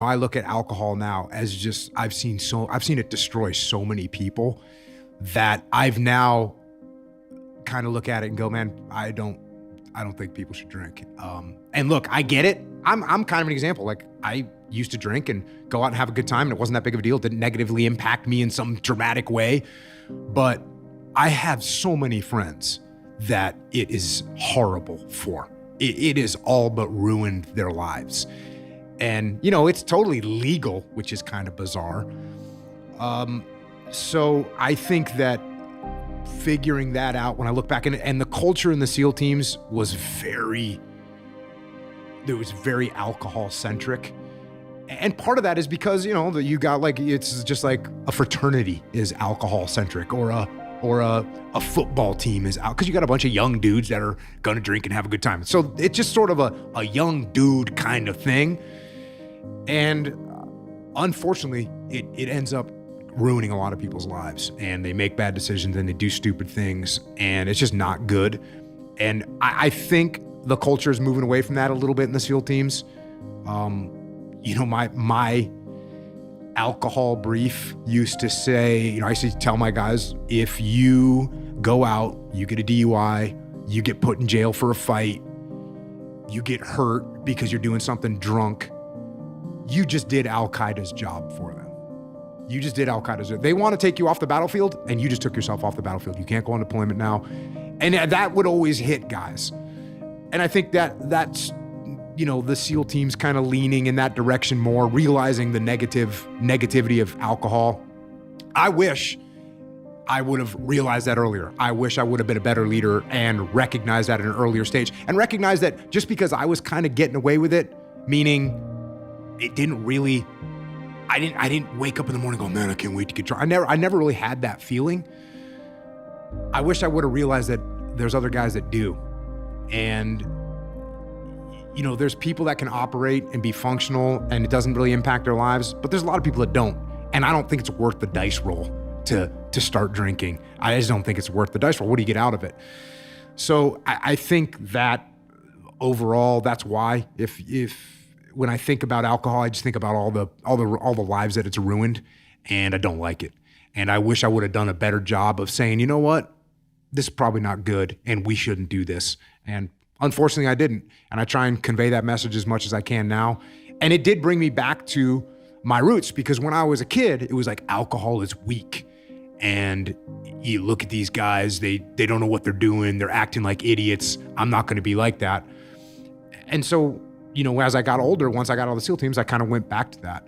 I look at alcohol now as just I've seen it destroy so many people that I've now kind of look at it and go, man, I don't think people should drink. And look, I get it. I'm kind of an example. Like I used to drink and go out and have a good time, and it wasn't that big of a deal. It didn't negatively impact me in some dramatic way. But I have so many friends that it is horrible for. It is all but ruined their lives. And, it's totally legal, which is kind of bizarre. So I think that figuring that out when I look back, and the culture in the SEAL teams was very alcohol centric. And part of that is because, that you got it's just like a fraternity is alcohol centric, or a football team is out, because you got a bunch of young dudes that are going to drink and have a good time. So it's just sort of a young dude kind of thing. And unfortunately, it ends up ruining a lot of people's lives, and they make bad decisions and they do stupid things, and it's just not good. And I think the culture is moving away from that a little bit in the SEAL teams. My alcohol brief used to say, I used to tell my guys, if you go out, you get a DUI, you get put in jail for a fight, you get hurt because you're doing something drunk, you just did Al-Qaeda's job for them. You just did Al-Qaeda's job. They want to take you off the battlefield, and you just took yourself off the battlefield. You can't go on deployment now. And that would always hit guys. And I think that's, the SEAL teams kind of leaning in that direction more, realizing the negativity of alcohol. I wish I would have realized that earlier. I wish I would have been a better leader and recognized that at an earlier stage, and recognized that just because I was kind of getting away with it, meaning it didn't really, I didn't wake up in the morning going, man, I can't wait to get drunk. I never really had that feeling. I wish I would have realized that there's other guys that do. And, there's people that can operate and be functional and it doesn't really impact their lives, but there's a lot of people that don't. And I don't think it's worth the dice roll to start drinking. I just don't think it's worth the dice roll. What do you get out of it? So I think that overall, that's why if when I think about alcohol, I just think about all the lives that it's ruined, and I don't like it. And I wish I would have done a better job of saying, you know what, this is probably not good, and we shouldn't do this. And unfortunately, I didn't. And I try and convey that message as much as I can now. And it did bring me back to my roots, because when I was a kid, it was like alcohol is weak. And you look at these guys, they don't know what they're doing. They're acting like idiots. I'm not going to be like that. And so, as I got older, once I got all the SEAL teams, I kind of went back to that.